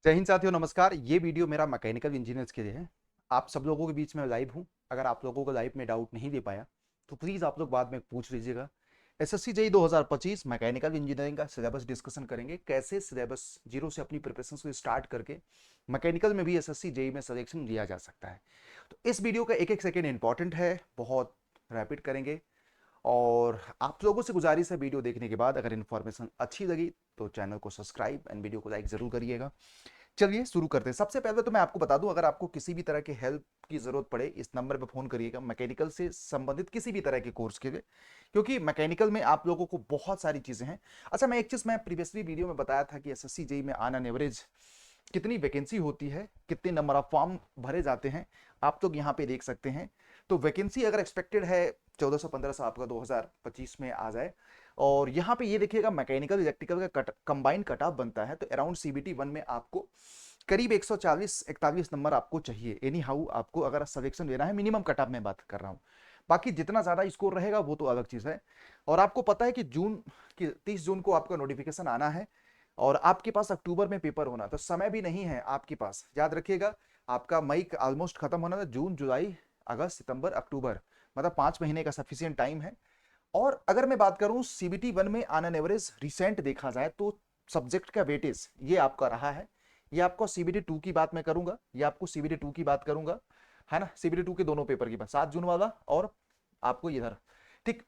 जय हिंद साथियों, नमस्कार। ये वीडियो मेरा मैकेनिकल इंजीनियर्स के लिए है। आप सब लोगों के बीच में लाइव हूँ। अगर आप लोगों को लाइव में डाउट नहीं दे पाया तो प्लीज़ आप लोग बाद में पूछ लीजिएगा। एसएससी जेई 2025 मैकेनिकल इंजीनियरिंग का सिलेबस डिस्कशन करेंगे, कैसे सिलेबस जीरो से अपनी प्रिपरेशन को स्टार्ट करके मैकेनिकल में भी एसएससी जेई में सिलेक्शन लिया जा सकता है। तो इस वीडियो का एक एक सेकेंड इंपॉर्टेंट है, बहुत रैपिड करेंगे। और आप लोगों से गुजारिश है, वीडियो देखने के बाद अगर इन्फॉर्मेशन अच्छी लगी तो चैनल को सब्सक्राइब एंड वीडियो को लाइक जरूर करिएगा। चलिए शुरू करते हैं। सबसे पहले तो मैं आपको बता दूं, अगर आपको किसी भी तरह के हेल्प की जरूरत पड़े इस नंबर पर फोन करिएगा, मैकेनिकल से संबंधित किसी भी तरह के कोर्स के लिए, क्योंकि मैकेनिकल में आप लोगों को बहुत सारी चीजें हैं। अच्छा, मैं एक चीज मैं प्रीवियसली वीडियो में बताया था कि एसएससी जेई में ऑन एन एवरेज कितनी वैकेंसी होती है, कितने नंबर ऑफ फॉर्म भरे जाते हैं, आप लोग यहाँ पे देख सकते हैं। तो वैकेंसी अगर एक्सपेक्टेड है 1415 आपका 2025 में आ जाए। और यहाँ पे ये देखिएगा, मैकेनिकल इलेक्ट्रिकल का कंबाइंड कट ऑफ बनता है, तो अराउंड सीबीटी 1 में आपको करीब 140-41 नंबर आपको चाहिए। एनी हाउ आपको अगर सिलेक्शन लेना है, मिनिमम कट ऑफ में बात कर रहा हूँ। बाकी जितना ज्यादा स्कोर रहेगा वो तो अलग चीज है। और आपको पता है कि जून की 30 जून को आपका नोटिफिकेशन आना है और आपके पास अक्टूबर में पेपर होना, तो समय भी नहीं है आपके पास। याद रखिएगा, आपका मई ऑलमोस्ट खत्म होना था, जून जुलाई अगस्त सितंबर अक्टूबर, मतलब 5 महीने का सफिशियंट टाइम है। और अगर मैं बात करूं सीबीटी 1 में ऑन एन एवरेज रिसेंट देखा जाए तो सब्जेक्ट का वेटेज ये आपका रहा है। ये आपको सीबीटी 2 की बात मैं करूंगा, ये आपको सीबीटी 2 की बात करूंगा, है ना। सीबीटी 2 के दोनों पेपर की बात, 7 जून वाला और आपको इधर, ठीक।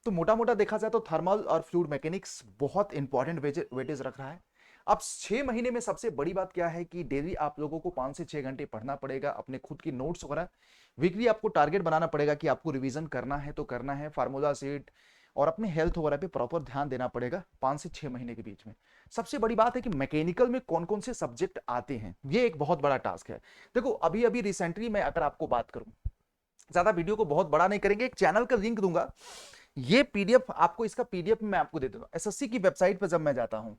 तो मोटा मोटा देखा जाए तो थर्मल और फ्लूइड मैकेनिक्स बहुत इंपॉर्टेंट वेटेज रख रहा है। अब 6 महीने में सबसे बड़ी बात क्या है कि डेली आप लोगों को 5 से 6 घंटे पढ़ना पड़ेगा, अपने खुद की नोट्स वगैरह। वीकली आपको टारगेट बनाना पड़ेगा कि आपको रिवीजन करना है तो करना है, फार्मूला सीट और अपने हेल्थ वगैरह पे प्रॉपर ध्यान देना पड़ेगा 5 से 6 महीने के बीच में। सबसे बड़ी बात है कि मैकेनिकल में कौन कौन से सब्जेक्ट आते हैं, ये एक बहुत बड़ा टास्क है। देखो, अभी अभी रिसेंटली मैं अगर आपको बात करूं, ज्यादा वीडियो को बहुत बड़ा नहीं करेंगे, एक चैनल का लिंक दूंगा। ये पीडीएफ आपको, इसका पीडीएफ मैं आपको दे दूंगा। एसएससी की वेबसाइट पर जब मैं जाता हूं,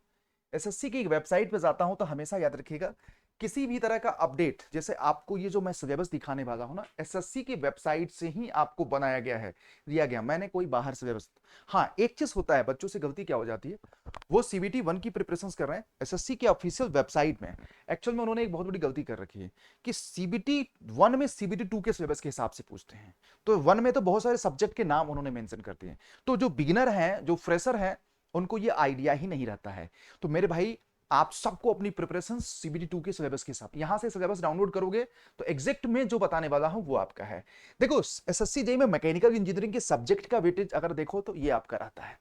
एसएससी की वेबसाइट पे जाता हूं तो हमेशा याद रखिएगा, किसी भी तरह का अपडेट, जैसे आपको ये जो मैं सिलेबस दिखाने वाला हूं ना, एसएससी की वेबसाइट से ही आपको बनाया गया है, दिया गया, मैंने कोई बाहर सिलेबस। हाँ, एक चीज होता है, बच्चों से गलती क्या हो जाती है, वो सीबीटी 1 की प्रिपरेशन कर रहे हैं एसएससी के ऑफिशियल वेबसाइट में। एक्चुअल में उन्होंने एक बहुत बड़ी गलती कर रखी है कि सीबीटी 1 में सीबीटी 2 के सिलेबस के हिसाब से पूछते हैं। तो 1 में तो बहुत सारे सब्जेक्ट के नाम उन्होंने मेंशन कर दिए, तो जो बिगिनर हैं, जो फ्रेशर हैं, उनको ये आइडिया ही नहीं रहता है। तो मेरे भाई, आप सबको अपनी प्रिपरेशन सीबीटी 2 के सिलेबस के साथ, यहां से सिलेबस डाउनलोड करोगे तो एग्जैक्ट में जो बताने वाला हूं वो आपका है। देखो, एसएससी जेई में मैकेनिकल इंजीनियरिंग के सब्जेक्ट का वेटेज अगर देखो तो ये आपका रहता है।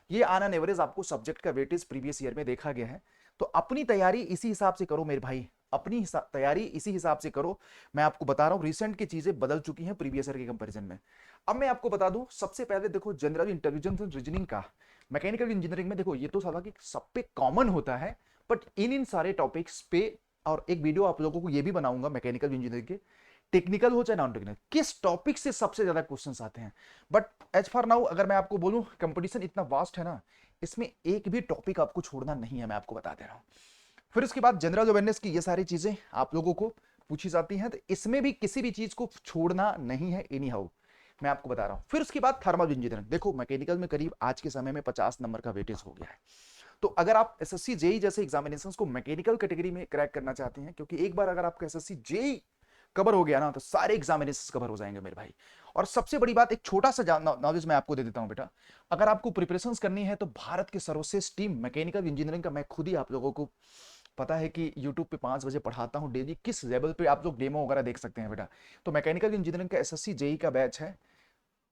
ये ऑन एन एवरेज आपको सब्जेक्ट का वेटेज प्रीवियस ईयर में देखा गया है। तो अपनी तैयारी इसी हिसाब से करो मेरे भाई, अपनी तैयारी इसी हिसाब से करो। मैं आपको बता रहा हूं, रिसेंट की चीजें बदल चुकी हैं प्रीवियस ईयर के कंपैरिजन में। अब मैं आपको बता दूं, सबसे पहले देखो, जनरल इंटेलिजेंस एंड रीजनिंग का मैकेनिकल इंजीनियरिंग में देखो, ये तो साला कि सब पे कॉमन होता है, बट इन इन सारे टॉपिक्स पे, और एक वीडियो आप लोगों को ये भी बनाऊंगा मैकेनिकल इंजीनियरिंग के, टेक्निकल हो चाहे नॉन टेक्निकल, किस टॉपिक से सबसे ज्यादा क्वेश्चंस आते हैं। बट एज फॉर नाउ अगर मैं आपको बोलूं, कंपटीशन इतना वास्ट है ना, इसमें एक भी टॉपिक आपको छोड़ना नहीं है, मैं आपको बता दे रहा हूं। फिर उसके बाद जनरल अवेयरनेस की ये सारी चीजें आप लोगों को पूछी जाती हैं, तो इसमें भी किसी भी चीज को छोड़ना नहीं है, एनी हाउ मैं आपको बता रहा हूं। फिर उसके बाद थर्मल इंजीनियरिंग, देखो मैकेनिकल में करीब आज के समय में 50 नंबर का वेटेज हो गया है। तो अगर आप एसएससी जेई जैसे एग्जामिनेशंस को मैकेनिकल कैटेगरी में क्रैक करना चाहते हैं, क्योंकि एक बार अगर आपका एसएससी जेई कवर हो गया ना, तो सारे एग्जामिनेशंस कवर हो जाएंगे मेरे भाई। और सबसे बड़ी बात, एक छोटा सा नॉलेज मैं आपको दे देता हूं बेटा, अगर आपको प्रिपरेशंस करनी है तो भारत के सर्वश्रेष्ठ टीम मैकेनिकल इंजीनियरिंग का, मैं खुद ही आप लोगों को पता है कि यूट्यूब पे 5 बजे पढ़ाता हूँ डेली, किस लेवल पे आप लोग डेमो वगैरह देख सकते हैं बेटा। तो मैकेनिकल इंजीनियरिंग का एसएससी जेई का बैच है।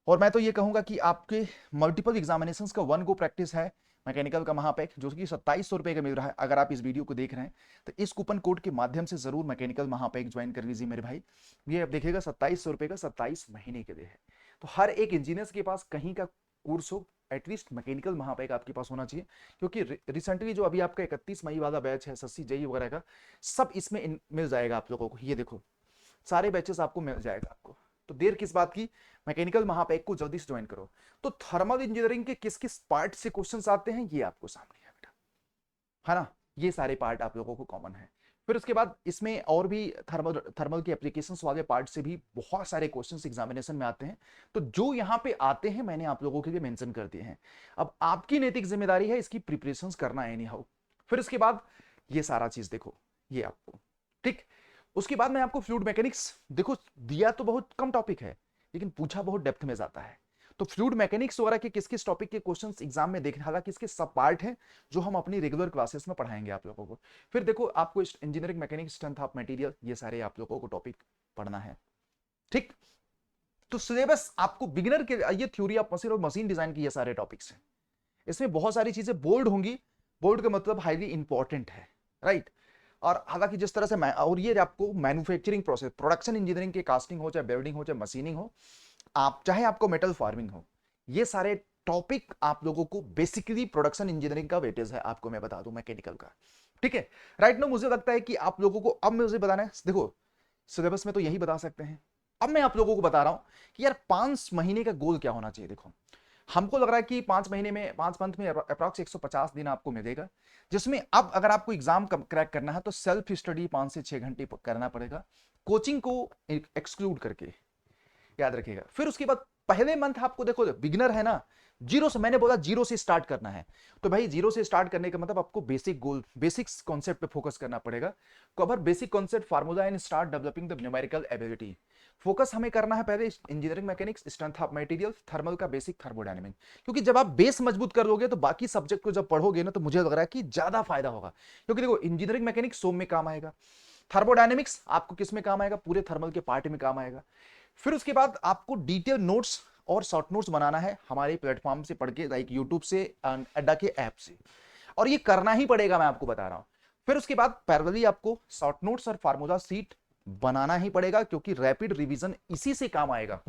और मैं तो ये कहूंगा कि आपके मल्टीपल एग्जामिनेशंस का 1 गो प्रैक्टिस है मैकेनिकल का महापैक, जो कि 2700 रुपए का मिल रहा है। अगर आप इस वीडियो को देख रहे हैं तो इस कूपन कोड के माध्यम से जरूर मैकेनिकल महापैक ज्वाइन कर लीजिए मेरे भाई। ये आप देखिएगा 2700 रुपए का 27 महीने के लिए है। तो हर एक इंजीनियर्स के पास कहीं का कोर्स हो, एटलीस्ट मैकेनिकल महापैक आपके पास होना चाहिए, क्योंकि रिसेंटली जो अभी आपका 31 मई वाला बैच है एसएससी जेई वगैरह का, सब इसमें मिल जाएगा आप लोगों को। ये देखो, सारे बैचेस आपको मिल जाएगा आपको। तो देर किस बात की, मैकेनिकल महापैक को जल्दी से ज्वाइन करो। तो थर्मल इंजीनियरिंग के किस किस पार्ट से क्वेश्चंस आते हैं ये आपको सामने है बेटा, है ना। ये सारे पार्ट आप लोगों को कॉमन है। फिर उसके बाद इसमें और भी थर्मल थर्मल के एप्लीकेशंस वाले पार्ट से भी बहुत सारे क्वेश्चंस एग्जामिनेशन में आते हैं। तो जो यहां पे आते हैं मैंने आप लोगों के लिए मेंशन कर दिए हैं। अब आपकी नैतिक जिम्मेदारी है इसकी प्रिपरेशंस करना, एनी हाउ। फिर उसके बाद ये सारा चीज देखो, ये आपको, ठीक। उसके बाद में आपको फ्लूइड मैकेनिक्स, देखो दिया तो बहुत कम टॉपिक है लेकिन पूछा बहुत डेप्थ में जाता है। तो फ्लूइड मैकेनिक्स वगैरह के किस किस टॉपिक के क्वेश्चंस एग्जाम में देखने, हालांकि इसके सब पार्ट हैं जो हम अपनी रेगुलर क्लासेस में पढ़ाएंगे आप लोगों को। फिर देखो आपको engineering mechanics, strength of material, ये सारे आप लोगों को टॉपिक पढ़ना है, ठीक। तो सिलेबस आपको बिगिनर के, ये थ्योरी ऑफ मशीन और मशीन डिजाइन की ये सारे टॉपिक्स हैं। इसमें बहुत सारी चीजें बोल्ड होंगी, बोल्ड का मतलब हाईली इंपॉर्टेंट है, राइट। और हालांकि जिस तरह से और ये आपको मैन्युफैक्चरिंग प्रोसेस, प्रोडक्शन इंजीनियरिंग के, कास्टिंग हो चाहे वेल्डिंग हो चाहे मशीनिंग हो, आप चाहे आपको मेटल फार्मिंग हो, ये सारे टॉपिक आप लोगों को बेसिकली प्रोडक्शन इंजीनियरिंग का वेटेज है, आपको मैं बता दूं मैकेनिकल का, ठीक है। राइट ना, मुझे लगता है कि आप लोगों को अब मुझे बताना है, देखो सिलेबस में तो यही बता सकते हैं, अब मैं आप लोगों को बता रहा हूं कि यार 5 महीने का गोल क्या होना चाहिए। देखो हमको लग रहा है कि 5 महीने में, 5 मंथ में अप्रॉक्स 150 दिन आपको मिलेगा, जिसमें अब अगर आपको एग्जाम क्रैक करना है तो सेल्फ स्टडी 5 से 6 घंटे करना पड़ेगा, कोचिंग को एक्सक्लूड करके, याद रखिएगा। फिर उसके बाद पहले मंथ आपको, देखो बिगिनर है ना, जीरो से, मैंने बोला जीरो से स्टार्ट करना है, तो भाई जीरो से स्टार्ट करने का मतलब आपको बेसिक गोल, बेसिक्स कॉन्सेप्ट पे फोकस करना पड़ेगा। Cover basic concept, formula and start developing the numerical ability. Focus हमें करना है पहले engineering mechanics, strength of material, thermal का बेसिक, थर्मोडायनेमिक, क्योंकि जब आप बेस मजबूत कर लोगे तो बाकी सब्जेक्ट को जब पढ़ोगे ना तो मुझे लग रहा है कि ज्यादा फायदा होगा। क्योंकि देखो इंजीनियरिंग मैकेनिक्स सोम में काम आएगा, थर्मोडायनेमिक्स आपको किस में काम आएगा, पूरे थर्मल के पार्ट में काम आएगा। फिर उसके बाद आपको डिटेल नोट्स और शॉर्ट नोट्स बनाना है हमारे प्लेटफॉर्म से पढ़ के, लाइक यूट्यूब से, अड्डा के ऐप से, और ये करना ही पड़ेगा, मैं आपको बता रहा हूं। फिर उसके बाद पैरेलली आपको शॉर्ट नोट्स और फार्मूला सीट बनाना ही पड़ेगा, क्योंकि रैपिड रिवीजन इसी से काम आएगा।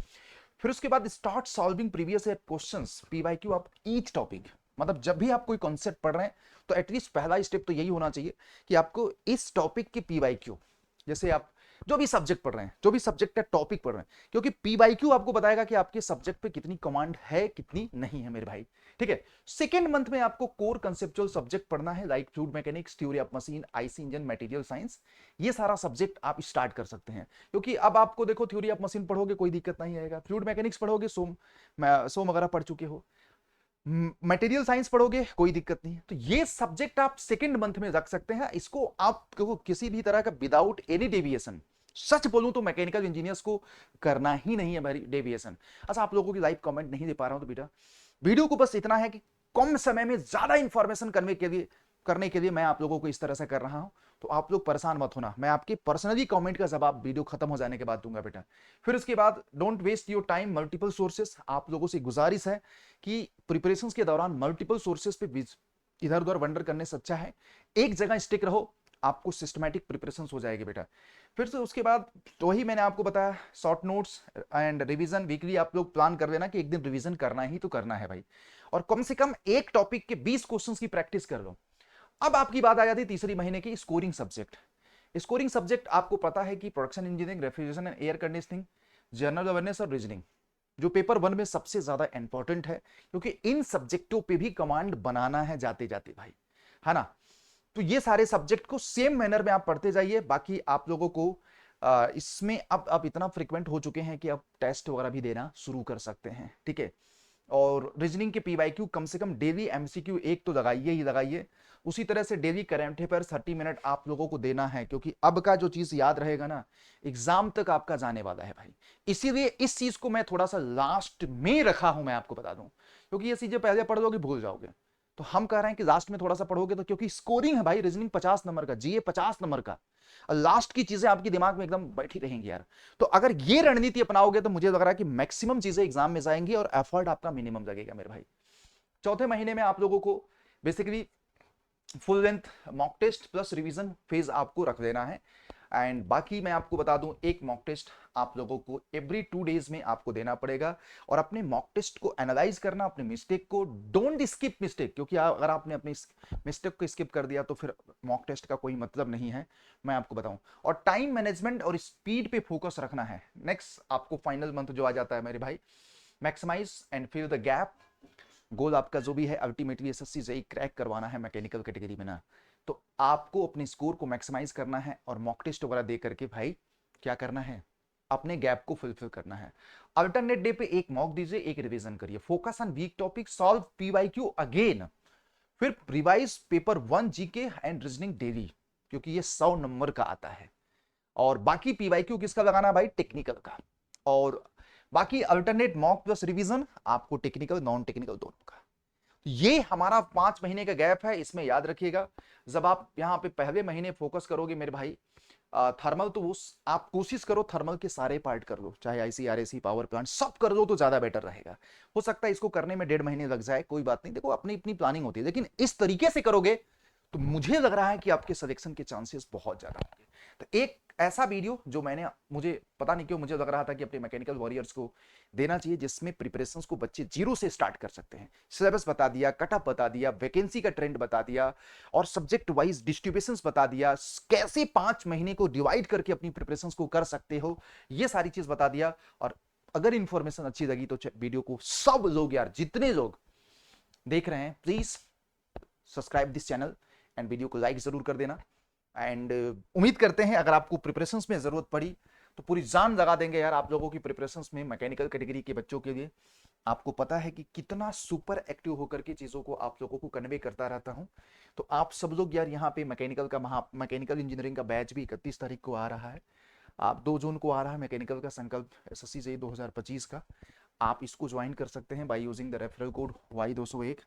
फिर उसके बाद start solving previous year questions, PYQ of each topic, मतलब जब भी आप कोई कॉन्सेप्ट पढ़ रहे हैं तो एटलीस्ट पहला स्टेप तो यही होना चाहिए कि आपको इस टॉपिक के पीवाईक्यू, जैसे आप जो भी सब्जेक्ट पढ़ रहे हैं, जो भी सब्जेक्ट का टॉपिक पढ़ रहे हैं, क्योंकि पीवाईक्यू आपको बताएगा कि आपके सब्जेक्ट पे कितनी कमांड है कितनी नहीं है मेरे भाई, ठीक है। सेकेंड मंथ में आपको कोर कंसेप्चुअल सब्जेक्ट पढ़ना है, like fluid mechanics, theory of machine, IC engine, material science, ये सारा सब्जेक्ट आप स्टार्ट कर सकते हैं। क्योंकि अब आपको देखो थ्योरी ऑफ मशीन पढ़ोगे कोई दिक्कत नहीं आएगा, फ्लूइड मैकेनिक्स पढ़ोगे, सोम वगैरह पढ़ चुके हो, मटेरियल साइंस पढ़ोगे कोई दिक्कत नहीं है। तो ये सब्जेक्ट आप सेकंड मंथ में रख सकते हैं, इसको आप किसी भी तरह का विदाउट एनी डेविएशन, सच बोलूं तो मैकेनिकल इंजीनियर्स को करना ही नहीं है भाई डेविएशन। अच्छा आप लोगों की लाइव कमेंट नहीं दे पा रहा हूं तो बेटा वीडियो को बस इतना है कि कम समय में ज्यादा इंफॉर्मेशन करने के लिए मैं आप लोगों को इस तरह से कर रहा हूं, तो आप लोग परेशान मत होना, मैं आपके पर्सनली कमेंट का जवाब वीडियो खत्म हो जाने के बाद दूंगा बेटा। फिर उसके बाद don't waste your time, multiple sources, आप लोगों से गुजारिश है कि प्रिपरेशंस के दौरान मल्टीपल सोर्सेस पे इधर उधर वंडर करने से अच्छा है एक जगह स्टिक रहो, आपको सिस्टमैटिक प्रिपरेशन हो जाएगी बेटा। फिर से उसके बाद तो वही मैंने आपको बताया, short notes and revision weekly आप लोग प्लान कर लेना कि एक दिन रिवीजन करना ही तो करना है भाई, और कम से कम एक टॉपिक के 20 क्वेश्चंस की प्रैक्टिस कर लो। अब आपकी बात आ जाती है तीसरी महीने की स्कोरिंग सब्जेक्ट। स्कोरिंग सब्जेक्ट आपको पता है कि production engineering, refrigeration and air conditioning, general awareness और रीजनिंग, जो पेपर 1 में सबसे ज्यादा इंपॉर्टेंट है, क्योंकि इन सब्जेक्टों पे भी कमांड बनाना है जाते जाते भाई, है ना। तो ये सारे सब्जेक्ट को सेम मैनर में आप पढ़ते जाइए। बाकी आप लोगों को इसमें अब इतना फ्रिक्वेंट हो चुके हैं कि अब टेस्ट वगैरह भी देना शुरू कर सकते हैं, ठीक है। और रीजनिंग के पीवाईक्यू कम से कम डेली एमसीक्यू एक तो लगाइए ही लगाइए, उसी तरह से डेली करंट अफेयर 30 मिनट आप लोगों को देना है, क्योंकि अब का जो चीज याद रहेगा ना एग्जाम तक आपका जाने वाला है भाई। इसीलिए इस चीज को मैं थोड़ा सा लास्ट में रखा हूं, मैं आपको बता दूं, क्योंकि ये चीजें पहले पढ़ लोगे भूल जाओगे, तो हम कह रहे हैं कि लास्ट में थोड़ा सा पढ़ोगे, तो क्योंकि स्कोरिंग है भाई, रीजनिंग 50 नंबर का, जीए 50 नंबर का, और लास्ट की चीजें आपके दिमाग में एकदम बैठी रहेंगी यार। तो अगर ये रणनीति अपनाओगे तो मुझे लग रहा है कि मैक्सिमम चीजें एग्जाम में जाएंगी और एफर्ट आपका मिनिमम लगेगा मेरे भाई। चौथे महीने में आप लोगों को basically full length mock test plus revision phase आपको रख देना है। एंड बाकी मैं आपको बता दूं, एक मॉक टेस्ट आप लोगों को एवरी 2 डेज में आपको देना पड़ेगा, और अपने मॉक टेस्ट को एनालाइज करना, अपने मिस्टेक को, डोंट स्किप मिस्टेक, क्योंकि अगर आपने अपनी मिस्टेक को स्किप कर दिया तो फिर मॉक टेस्ट का कोई मतलब नहीं है, मैं आपको बताऊं। और टाइम मैनेजमेंट और स्पीड पे फोकस रखना है। नेक्स्ट आपको फाइनल मंथ जो आ जाता है मेरे भाई, maximise and fill the gap, goal आपका जो भी है अल्टीमेटली एसएससी जेईई क्रैक करवाना है मैकेनिकल कैटेगरी में ना, तो आपको अपने स्कोर को मैक्सिमाइज करना है, और मॉक टेस्ट वगैरह दे करके भाई क्या करना है, अपने गैप को फुलफिल करना है। अल्टरनेट डे पे एक मॉक दीजिए, एक रिवीजन करिए, focus on weak topic, solve PYQ again, फिर revise paper 1 GK and reasoning daily, क्योंकि ये 100 नंबर का आता है। और बाकी पीवाईक्यू किसका लगाना है भाई? टेक्निकल का। और बाकी अल्टरनेट मॉक प्लस रिवीजन आपको टेक्निकल नॉन टेक्निकल दोनों का। ये हमारा 5 महीने का गैप है, इसमें याद रखिएगा। जब आप यहां पे पहले महीने फोकस करोगे मेरे भाई थर्मल, तो वो आप कोशिश करो थर्मल के सारे पार्ट कर लो, चाहे आईसीआरएसी पावर प्लांट सब कर लो तो ज्यादा बेटर रहेगा। हो सकता है इसको करने में 1.5 महीने लग जाए, कोई बात नहीं, देखो अपनी अपनी प्लानिंग होती है, लेकिन इस तरीके से करोगे तो मुझे लग रहा है कि आपके सिलेक्शन के चांसेस बहुत ज्यादा होंगे। तो एक ऐसा वीडियो जो मुझे पता नहीं क्यों मुझे लग रहा था कि अपने मैकेनिकल वॉरियर्स को देना चाहिए, जिसमें प्रिपरेशंस को बच्चे जीरो से स्टार्ट कर सकते हैं। सिलेबस बता दिया, कटअप बता दिया, वैकेंसी का ट्रेंड बता दिया, और सब्जेक्ट वाइज डिस्ट्रीब्यूशंस बता दिया, कैसे 5 महीने को डिवाइड करके अपनी प्रिपरेशंस को कर सकते हो, ये सारी चीज बता दिया। और अगर इंफॉर्मेशन अच्छी लगी तो वीडियो को सब लोग यार, जितने लोग देख रहे हैं, please subscribe this channel and video को लाइक जरूर कर देना। एंड उम्मीद करते हैं अगर आपको प्रिपरेशंस में जरूरत पड़ी तो पूरी जान लगा देंगे यार आप लोगों की प्रिपरेशंस में। मैकेनिकल कैटेगरी के बच्चों के लिए आपको पता है कि कितना सुपर एक्टिव होकर के चीजों को आप लोगों को कन्वे करता रहता हूं। तो आप सब लोग यार यहाँ पे मैकेनिकल इंजीनियरिंग का बैच भी 31 तारीख को आ रहा है, आप 2 जून को आ रहा है मैकेनिकल का संकल्प एसएससी जेईई 2025 का। आप इसको ज्वाइन कर सकते हैं by using the referral code Y201।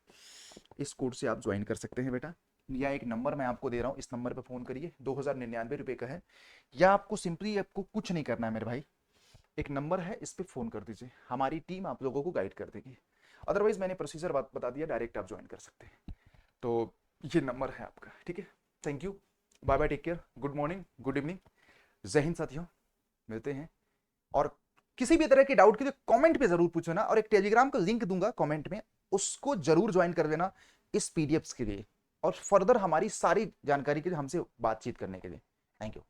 इस कोड से आप ज्वाइन कर सकते हैं बेटा। या एक नंबर मैं आपको दे रहा हूँ, इस नंबर पे फोन करिए, 2099 रुपए का है। या आपको सिंपली आपको कुछ नहीं करना है मेरे भाई, एक नंबर है, इस पे फोन कर दीजिए, हमारी टीम आप लोगों को गाइड कर देगी। अदरवाइज मैंने प्रोसीजर बता दिया, डायरेक्ट आप ज्वाइन कर सकते हैं। तो ये नंबर है आपका, ठीक है। Thank you, bye bye, take care, good morning, good evening, जय हिंद साथियों, मिलते हैं। और किसी भी तरह के डाउट के लिए कमेंट पे जरूर पूछना, और एक टेलीग्राम का लिंक दूंगा कमेंट में, उसको जरूर ज्वाइन कर लेना इस पीडीएफ्स के लिए और फर्दर हमारी सारी जानकारी के लिए हमसे बातचीत करने के लिए। Thank you.